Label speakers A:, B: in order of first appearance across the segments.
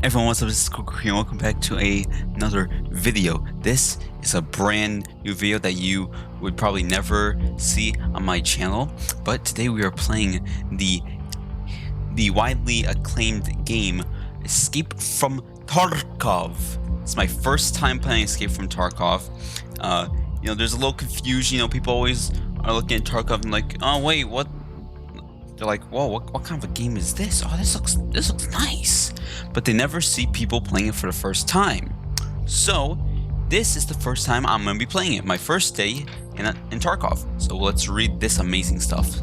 A: Everyone, what's up? This is Coco here, and welcome back to another video. This is a brand new video that you would probably never see on my channel, but today we are playing the widely acclaimed game Escape from Tarkov. It's my first time playing Escape from Tarkov. There's a little confusion. People always are looking at Tarkov and like, oh wait, what? They're like, whoa, what kind of a game is this? Oh, this looks nice. But they never see people playing it for the first time. So this is the first time I'm gonna be playing it. My first day in Tarkov. So let's read this amazing stuff.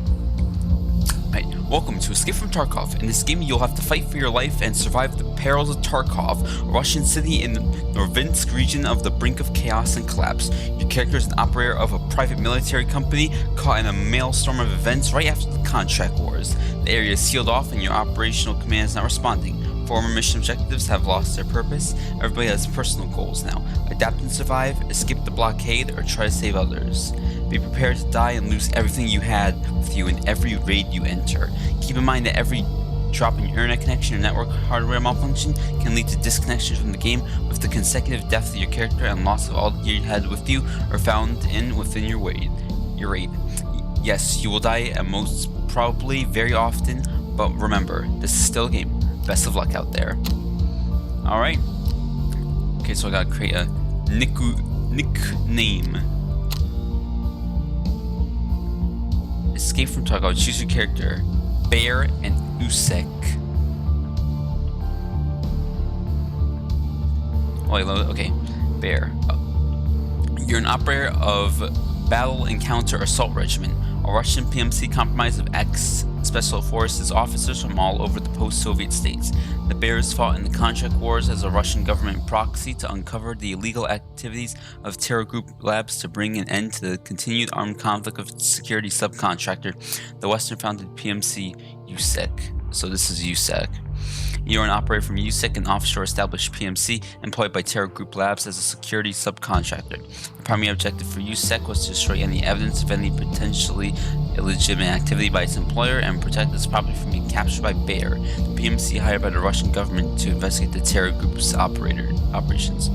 A: Right. Welcome to Escape from Tarkov. In this game, you'll have to fight for your life and survive the perils of Tarkov, a Russian city in the Norvinsk region of the brink of chaos and collapse. Your character is an operator of a private military company caught in a maelstrom of events right after the contract wars. The area is sealed off and your operational command is not responding. Former mission objectives have lost their purpose. Everybody has personal goals now. Adapt and survive, escape the blockade, or try to save others. Be prepared to die and lose everything you had with you in every raid you enter. Keep in mind that every drop in your internet connection or network hardware malfunction can lead to disconnection from the game, with the consecutive death of your character and loss of all the gear you had with you or found within your raid. Yes, you will die, and most probably very often, but remember, this is still a game. Best of luck out there. Alright. Okay, so I gotta create a nickname. Escape from Tarkov. Choose your character. Bear and Usek. Oh, wait, okay. Bear. You're an operator of Battle Encounter Assault Regiment, a Russian PMC comprised of ex-Special Forces officers from all over the post-Soviet states. The Bears fought in the contract wars as a Russian government proxy to uncover the illegal activities of terror group Labs to bring an end to the continued armed conflict of security subcontractor, the Western-founded PMC USEC. So this is USEC. You're an operator from USEC, an offshore established PMC employed by Terror Group Labs as a security subcontractor. The primary objective for USEC was to destroy any evidence of any potentially illegitimate activity by its employer and protect its property from being captured by Bear, the PMC hired by the Russian government to investigate the Terror Group's operations.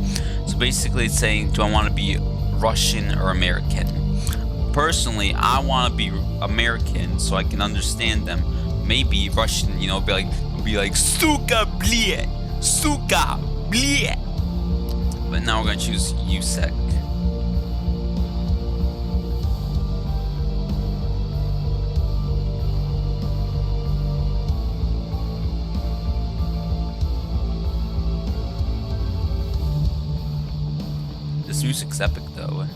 A: So basically it's saying, do I want to be Russian or American? Personally, I want to be American so I can understand them. Maybe Russian, be like suka bleh, suka bleh. But now we're gonna choose USEC. This music's epic though.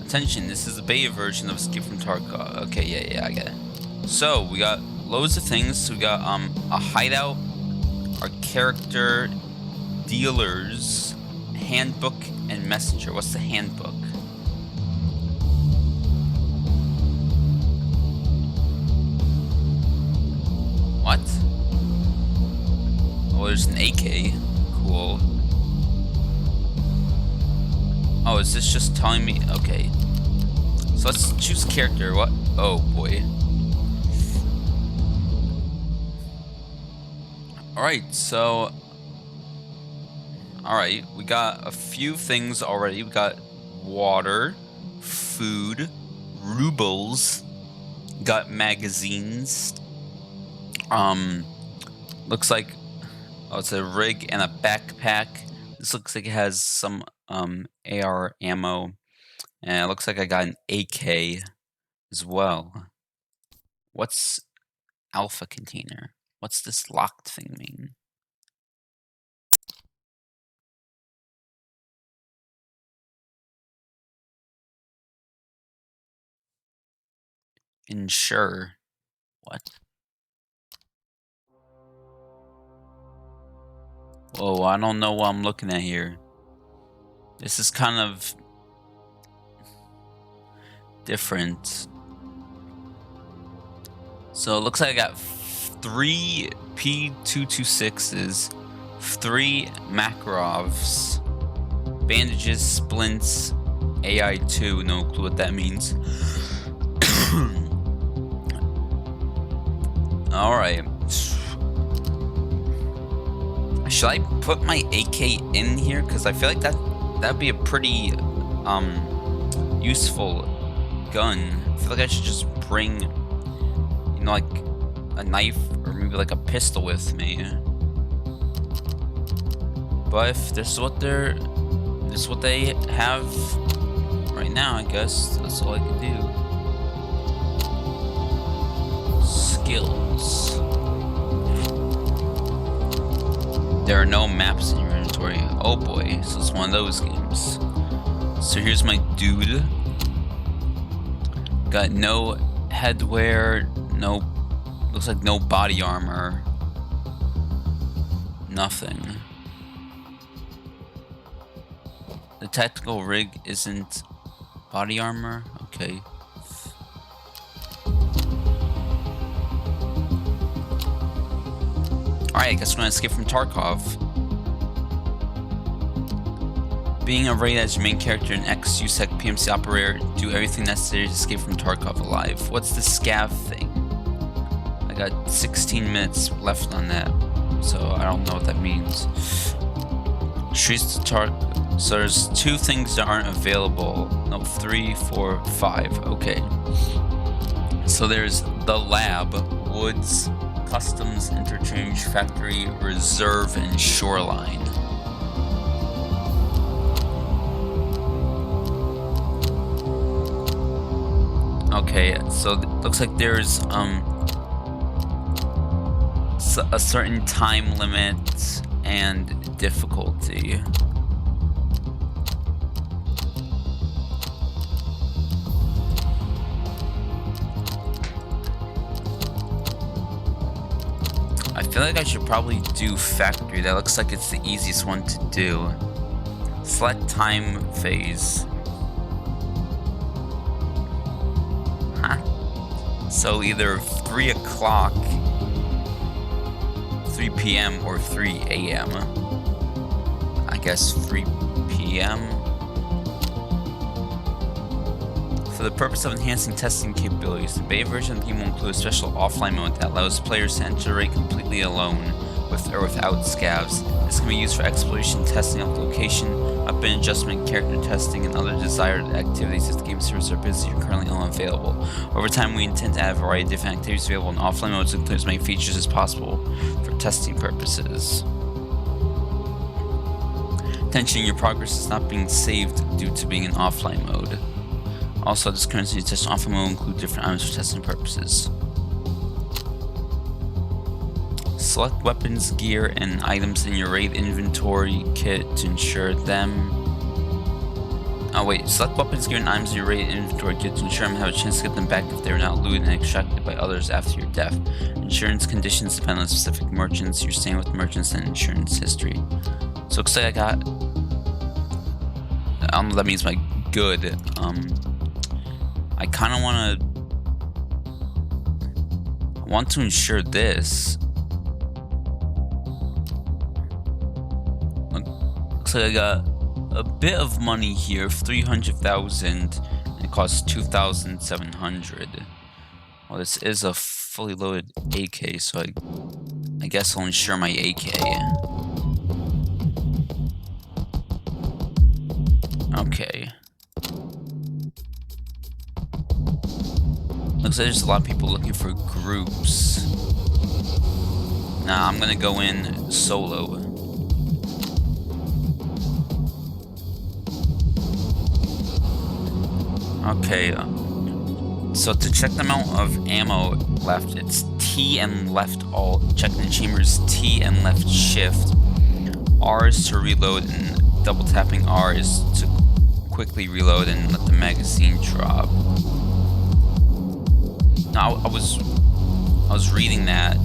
A: Attention, this is the beta version of Escape from Tarkov. Okay, yeah, I get it. So we got loads of things. We got a hideout, our character, dealers, handbook, and messenger. What's the handbook? What? Oh, there's an AK. Cool. Oh, is this just telling me? Okay. So let's choose character. What? Oh boy. Alright, we got a few things already. We got water, food, rubles, got magazines. Looks like, it's a rig and a backpack. This looks like it has some AR ammo, and it looks like I got an AK as well. What's alpha container? What's this locked thing mean? Ensure. What? Whoa, I don't know what I'm looking at here. This is kind of different. So it looks like I got 3 P226s, 3 Makarovs, bandages, splints, AI2, no clue what that means. Alright. Should I put my AK in here? Because I feel like that'd be a pretty useful gun. I feel like I should just bring, you know, like a knife or maybe like a pistol with me. But if this is what they have right now, I guess that's all I can do. Skills. There are no maps in your inventory. Oh boy, so it's one of those games. So here's my dude. Got no headwear, looks like no body armor. Nothing. The tactical rig isn't body armor? Okay. Alright, I guess we're gonna escape from Tarkov. Being arrayed as your main character in X-USEC PMC operator, do everything necessary to escape from Tarkov alive. What's the scav thing? I got 16 minutes left on that, so I don't know what that means. Streets to Tarkov. So there's 2 things that aren't available. No, 3, 4, 5. Okay. So there's the lab, woods, customs, interchange, factory, reserve, and shoreline. Okay, so looks like there's a certain time limit and difficulty. I feel like I should probably do factory. That looks like it's the easiest one to do. Select time phase. Huh. So either 3 o'clock, 3 p.m. or 3 a.m. I guess 3 p.m. For the purpose of enhancing testing capabilities, the beta version of the game will include a special offline mode that allows players to enter a raid completely alone, with or without scavs. This can be used for exploration, testing of location, weapon adjustment, character testing, and other desired activities if the game servers are busy or currently unavailable. Over time, we intend to add a variety of different activities available in offline modes to include as many features as possible for testing purposes. Attention, your progress is not being saved due to being in offline mode. Also, this currency test offline mode will include different items for testing purposes. Select weapons, gear, and items in your raid inventory kit to ensure them. Select weapons, gear, and items in your raid inventory kit to ensure them have a chance to get them back if they are not looted and extracted by others after your death. Insurance conditions depend on specific merchants. You're staying with merchants and insurance history. So looks like I got. I don't know what that means by good. I kind of want to insure this. Looks like I got a bit of money here, 300,000, and it costs 2,700. Well, this is a fully loaded AK, so I guess I'll insure my AK. Okay. Looks like there's a lot of people looking for groups. Nah, I'm gonna go in solo. Okay, so to check the amount of ammo left, it's T and left alt. Checking the chambers, T and left shift. R is to reload, and double tapping R is to quickly reload and let the magazine drop. Now, I was reading that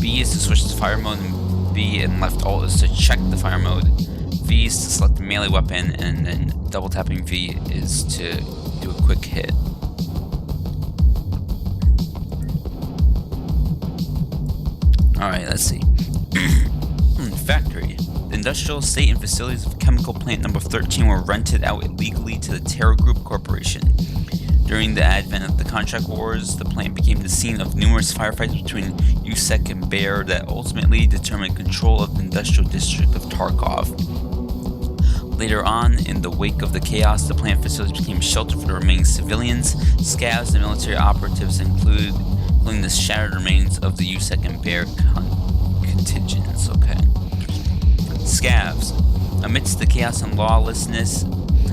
A: B is to switch to fire mode, and B and left alt is to check the fire mode. V is to select the melee weapon, and then double tapping V is to do a quick hit. Alright, let's see. Factory. The industrial estate and facilities of chemical plant number 13 were rented out illegally to the Terra Group Corporation. During the advent of the contract wars, the plant became the scene of numerous firefights between USEC and Bear that ultimately determined control of the industrial district of Tarkov. Later on, in the wake of the chaos, the plant facilities became shelter for the remaining civilians, scavs, and military operatives, including the shattered remains of the USEC and Bear contingents. Okay. Scavs. Amidst the chaos and lawlessness,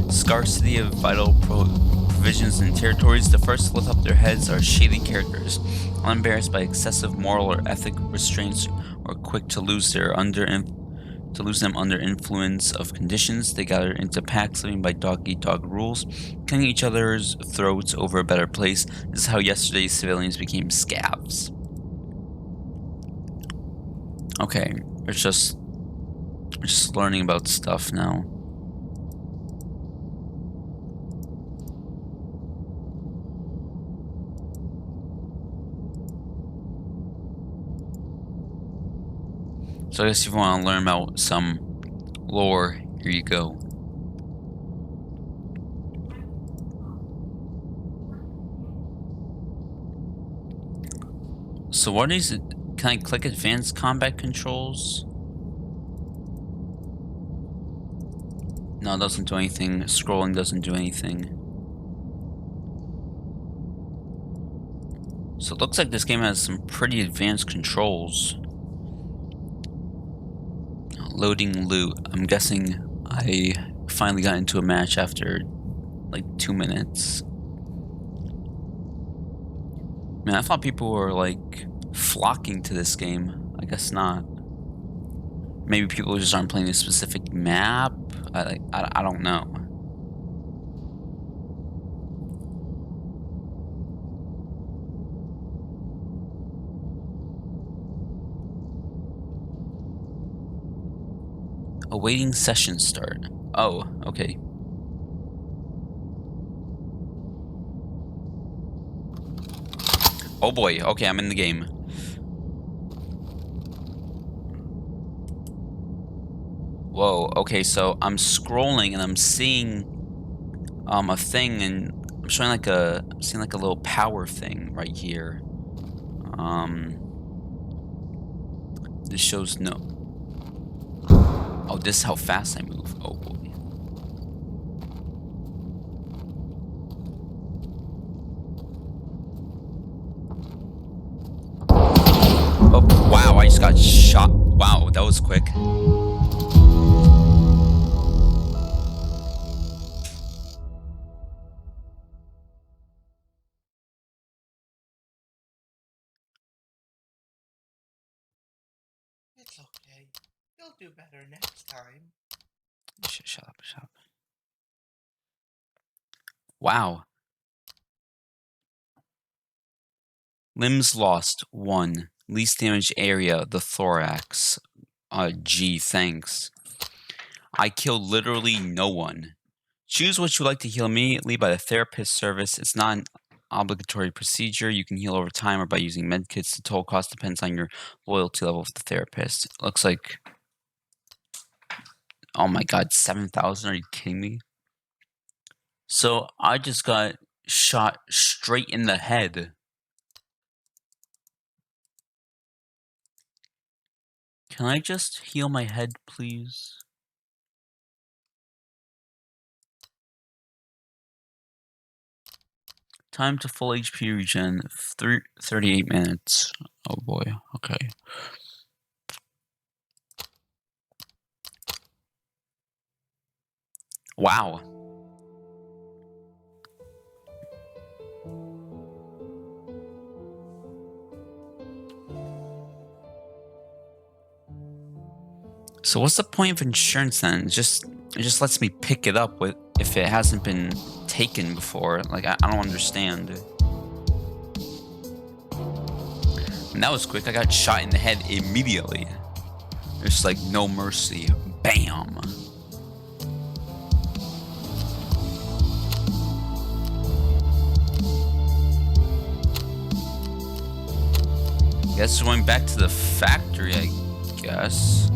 A: scarcity of vital provisions and territories, the first to lift up their heads are shady characters, unembarrassed by excessive moral or ethic restraints, or quick to lose them under influence of conditions. They gather into packs, living by dog-eat-dog rules, cutting each other's throats over a better place. This is how yesterday's civilians became scavs. Okay, we're just learning about stuff now. So I guess if you want to learn about some lore, here you go. So what is it? Can I click advanced combat controls? No, it doesn't do anything. Scrolling doesn't do anything. So it looks like this game has some pretty advanced controls. Loading loot. I'm guessing I finally got into a match after like 2 minutes. Man, I thought people were like flocking to this game. I guess not. Maybe people just aren't playing a specific map. I don't know. Awaiting session start. Oh, okay. Oh boy, okay, I'm in the game. Whoa, okay, so I'm scrolling and I'm seeing a thing, and I'm seeing like a little power thing right here. This shows no. Oh, this is how fast I move. Oh boy. Oh wow, I just got shot. Wow, that was quick.
B: It's okay. You'll do better next time.
A: Shut up, shut up. Wow. Limbs lost, 1. Least damaged area, the thorax. Gee, thanks. I killed literally no one. Choose what you like to heal immediately by the therapist service. It's not an obligatory procedure. You can heal over time or by using medkits. The total cost depends on your loyalty level with the therapist. It looks like... Oh my god, 7,000? Are you kidding me? So I just got shot straight in the head. Can I just heal my head, please? Time to full HP regen, 38 minutes. Oh boy, okay. Wow. So what's the point of insurance then? It just lets me pick it up with if it hasn't been taken before. Like I don't understand. And that was quick. I got shot in the head immediately. There's like no mercy. Bam. Guess going back to the factory, I guess.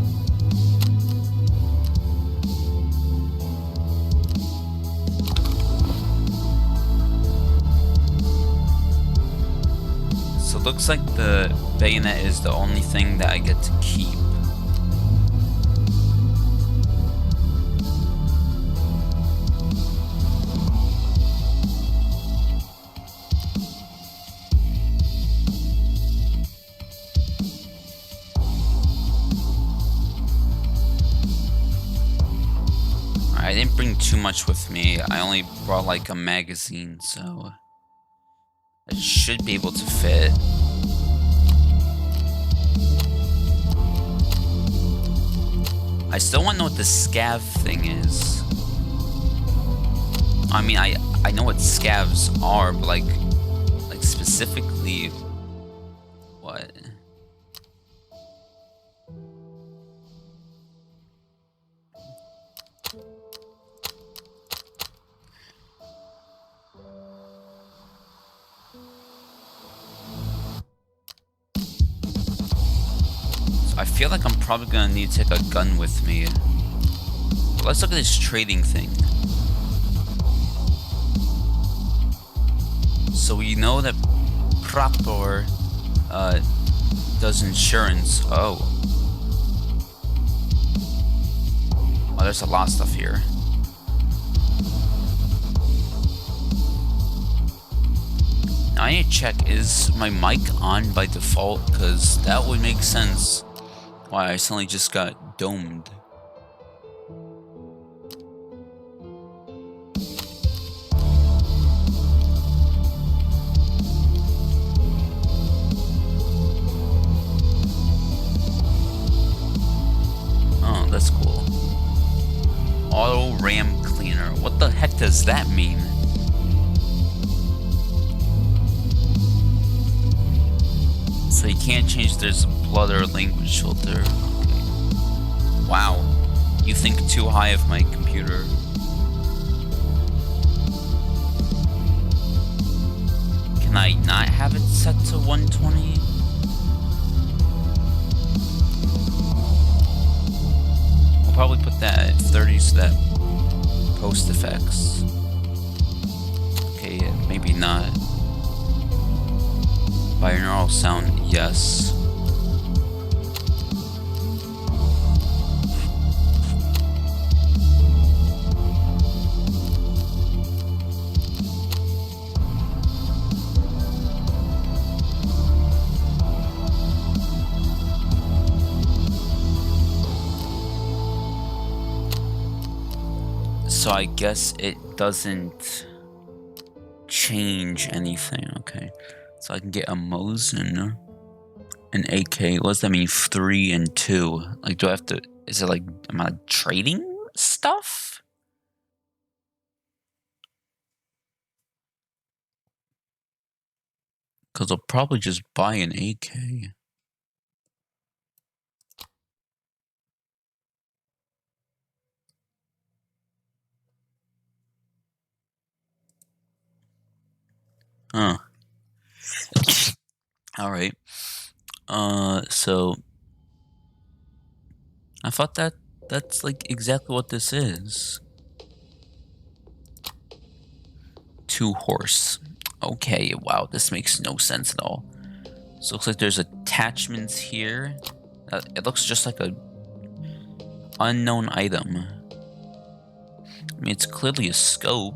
A: So looks like the bayonet is the only thing that I get to keep. I didn't bring too much with me. I only brought like a magazine, so it should be able to fit. I still want to know what the scav thing is. I mean, I know what scavs are, but like specifically what? I feel like I'm probably gonna need to take a gun with me. But let's look at this trading thing. So we know that Prator does insurance. Oh, there's a lot of stuff here. Now I need to check, is my mic on by default? Because that would make sense why I suddenly just got domed. Oh, that's cool. Auto RAM cleaner. What the heck does that mean? So you can't change there's a blood or language filter. Okay. Wow. You think too high of my computer. Can I not have it set to 120? I'll probably put that at 30 so that post effects. Okay, yeah, maybe not. Binaural sound, yes. So I guess it doesn't change anything, okay. So I can get a Mosin, an AK. What does that mean? 3 and 2. Like, do I have to? Is it like, am I trading stuff? Because I'll probably just buy an AK. Huh. Alright. So I thought that's like exactly what this is. 2 horse. Okay, wow, this makes no sense at all. So it looks like there's attachments here. It looks just like a unknown item. I mean, it's clearly a scope.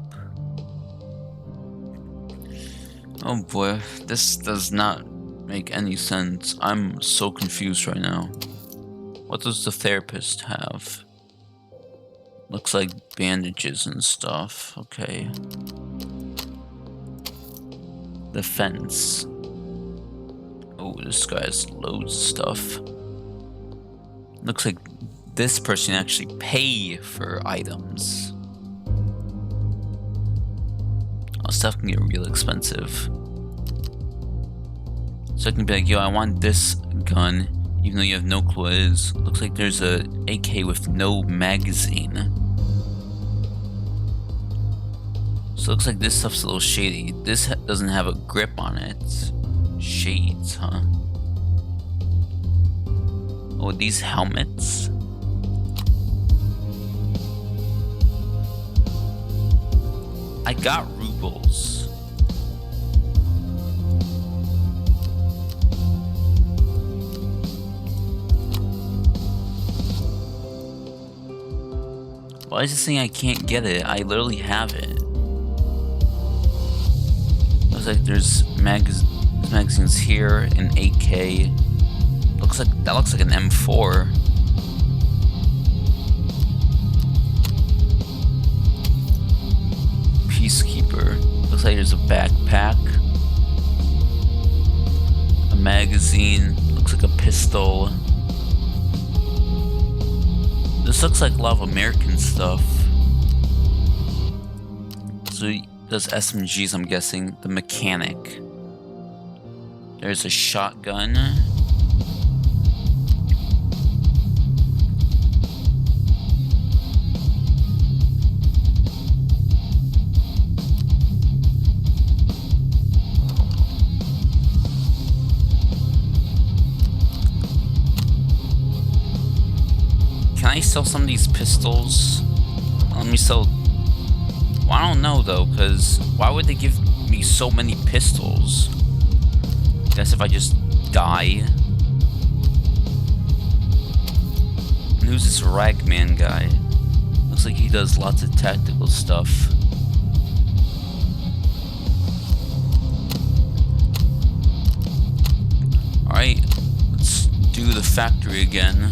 A: Oh boy, this does not make any sense. I'm so confused right now. What does the therapist have? Looks like bandages and stuff. Okay. The fence. Oh, this guy has loads of stuff. Looks like this person actually pay for items. Oh, stuff can get real expensive. So I can be like, yo, I want this gun, even though you have no clue what it is. Looks like there's a AK with no magazine. So it looks like this stuff's a little shady. This doesn't have a grip on it. Shades, huh? Oh, these helmets? I got rubles. Why is it saying I can't get it? I literally have it. Looks like there's magazines here in 8K. That looks like an M4. Peacekeeper. Looks like there's a backpack. A magazine. Looks like a pistol. This looks like a lot of American stuff. So he does SMGs, I'm guessing. The mechanic. There's a shotgun. Can I sell some of these pistols? Let me sell... Well, I don't know though, because why would they give me so many pistols? I guess if I just die. And who's this Ragman guy? Looks like he does lots of tactical stuff. Alright, let's do the factory again.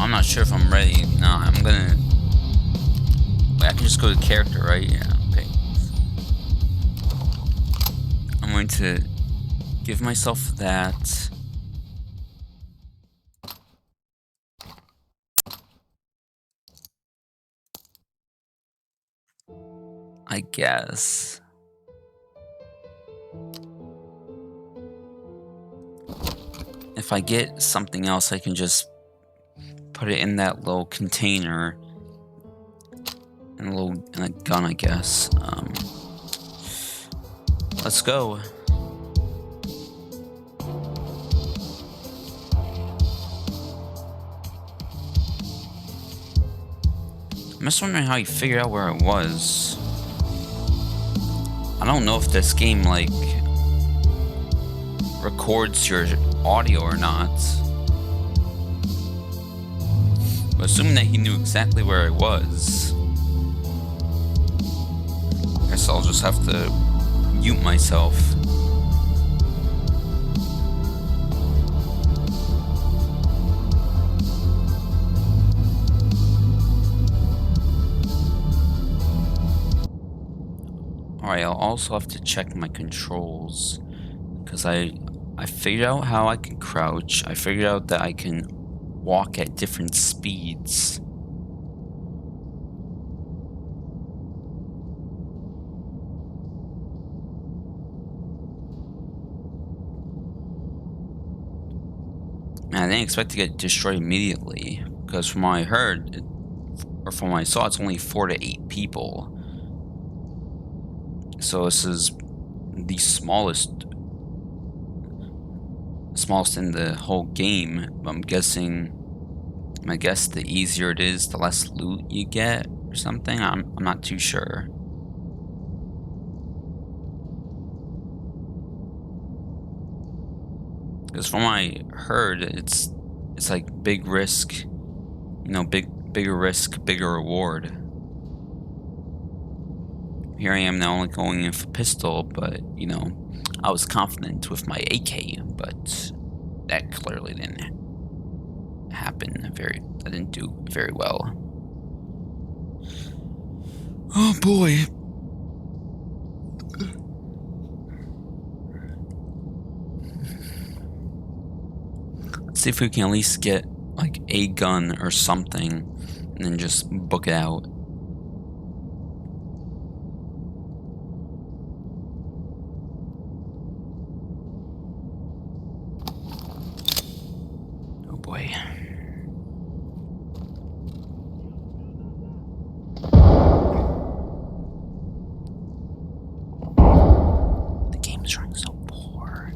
A: I'm not sure if I'm ready. Nah, I'm gonna... Wait, I can just go to character, right? Yeah, okay. I'm going to give myself that. I guess. If I get something else, I can just put it in that little container. And a gun, I guess. Let's go. I'm just wondering how you figured out where I was. I don't know if this game, like, records your audio or not. But assuming that he knew exactly where I was, I guess I'll just have to mute myself. Alright, I'll also have to check my controls, because I figured out how I can crouch. I figured out that I can walk at different speeds. Man, I didn't expect to get destroyed immediately, because from what I heard, or from what I saw, it's only 4 to 8 people. So this is the smallest in the whole game. I'm guessing, I guess the easier it is, the less loot you get or something. I'm not too sure. Because from what I heard, it's like big risk, you know, bigger risk, bigger reward. Here I am now only going in for pistol, but, you know, I was confident with my AK, but that clearly didn't happen. I didn't do very well. Oh boy. Let's see if we can at least get, like, a gun or something, and then just book it out. Boy. The game's running so poor.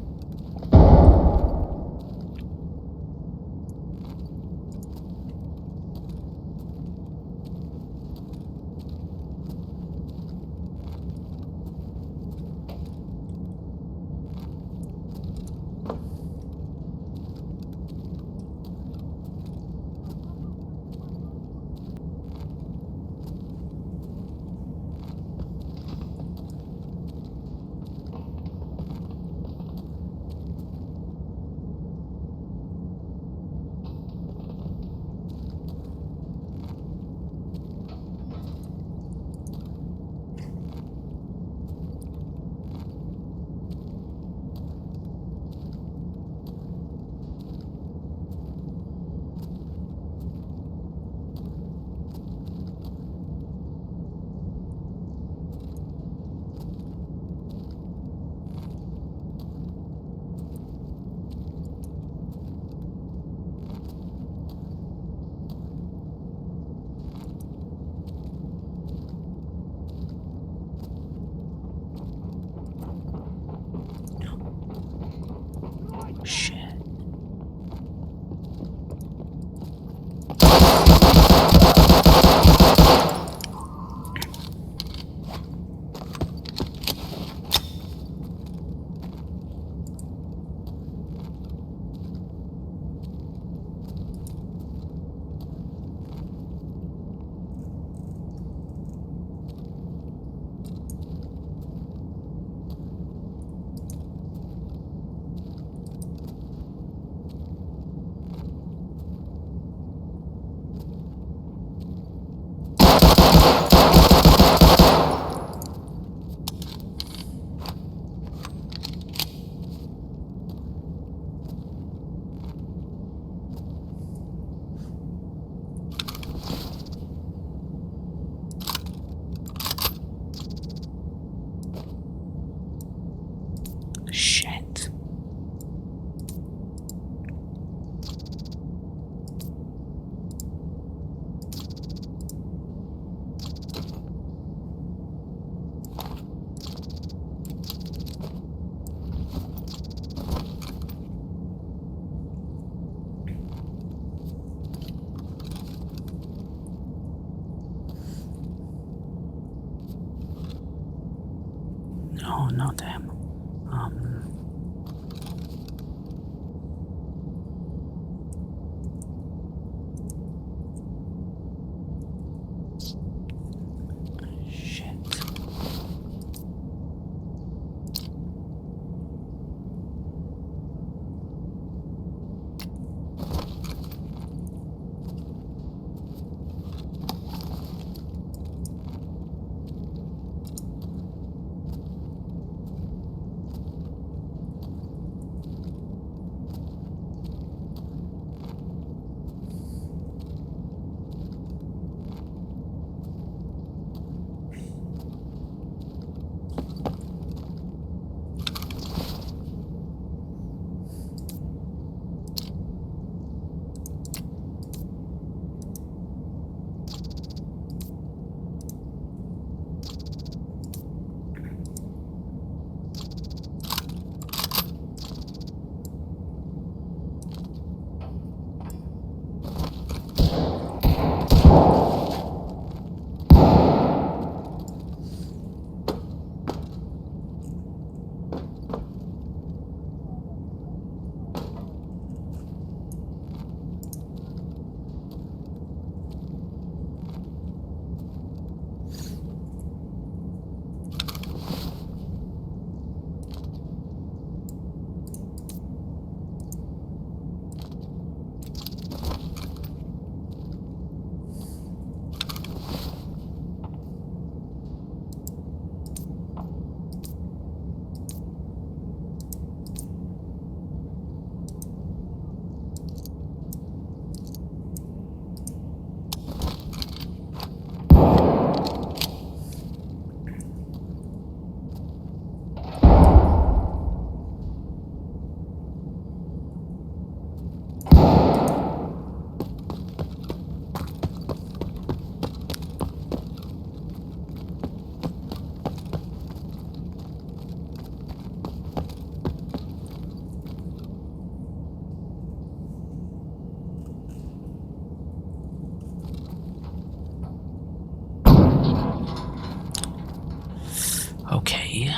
A: Oh no, damn. Shit. Okay.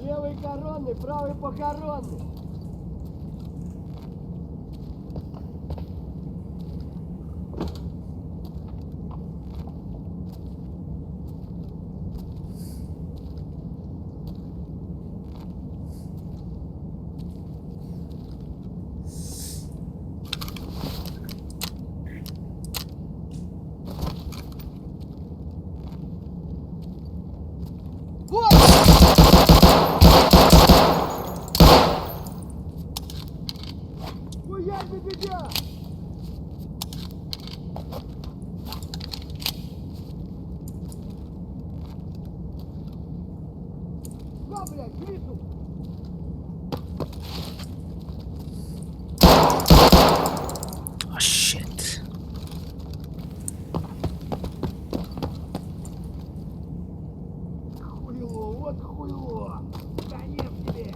C: Левый коронный, правый похоронный. Я за тебя! Что, блядь, вижу?
A: Oh shit.
C: Хуйло, вот хуйло! Конец тебе!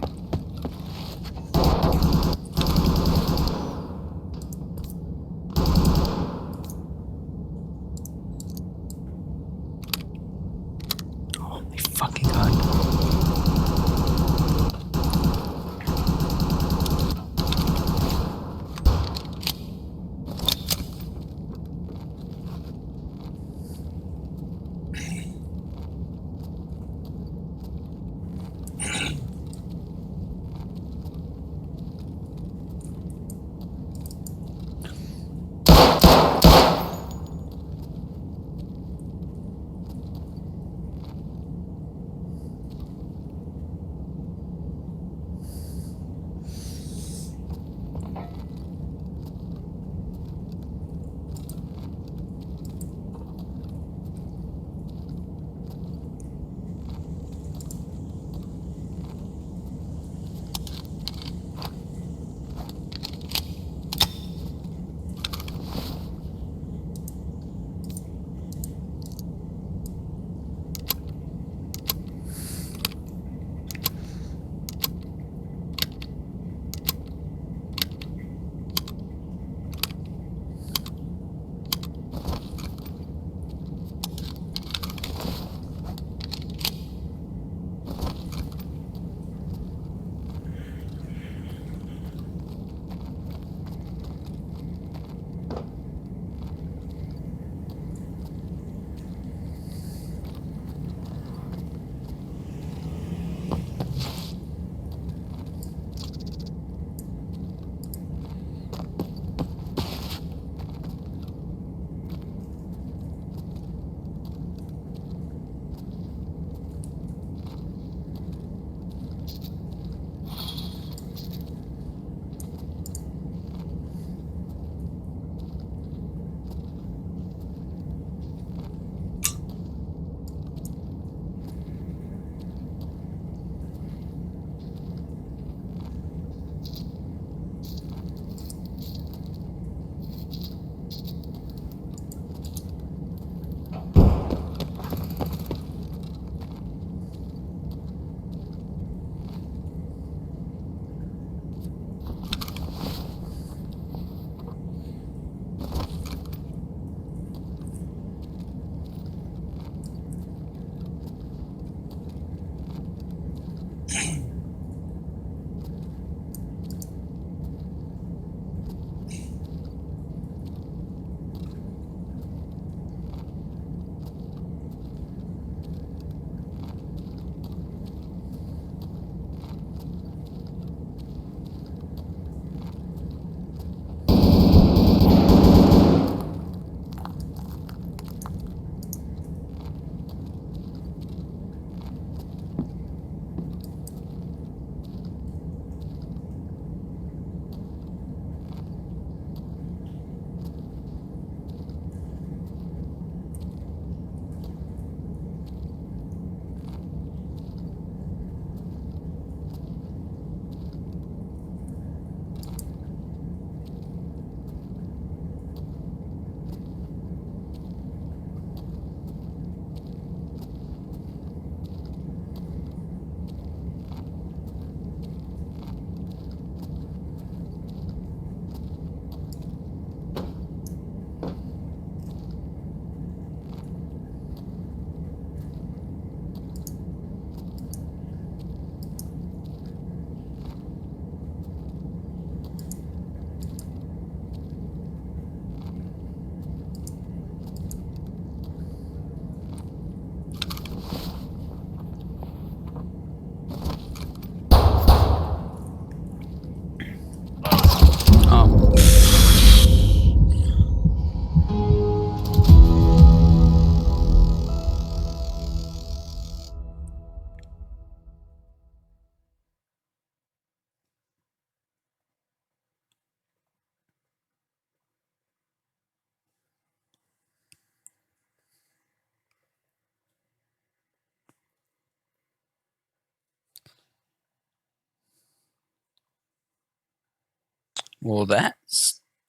A: Well, that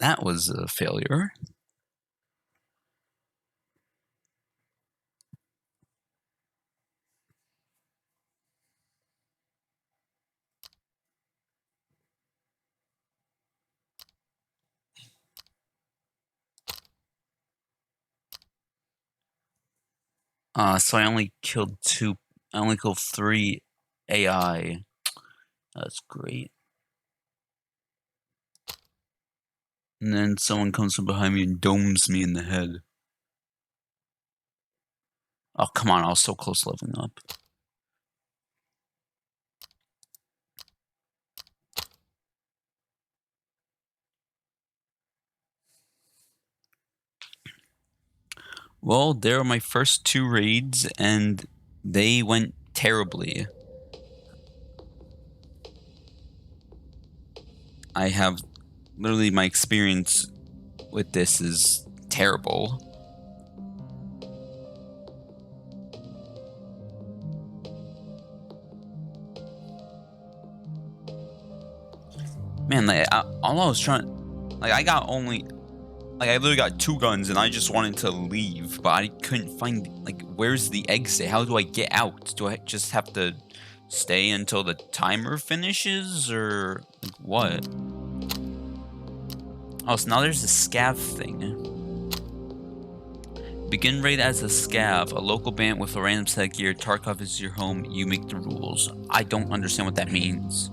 A: was a failure. So I only killed 3 AI. That's great. And then someone comes from behind me and domes me in the head. Oh, come on, I was so close to leveling up. Well, there are my first 2 raids, and they went terribly. I have literally my experience with this is terrible. Man, like all I was trying, like I literally got 2 guns and I just wanted to leave, but I couldn't find, like, where's the exit? How do I get out? Do I just have to stay until the timer finishes, or like what? Oh, so now there's a scav thing. Begin raid as a scav, a local band with a random set of gear. Tarkov is your home. You make the rules. I don't understand what that means.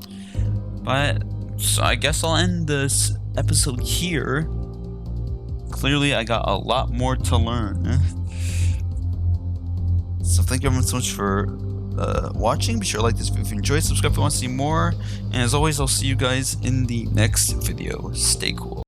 A: But, so I guess I'll end this episode here. Clearly, I got a lot more to learn. So thank you everyone so much for watching. Be sure to like this video if you enjoyed. Subscribe if you want to see more. And as always, I'll see you guys in the next video. Stay cool.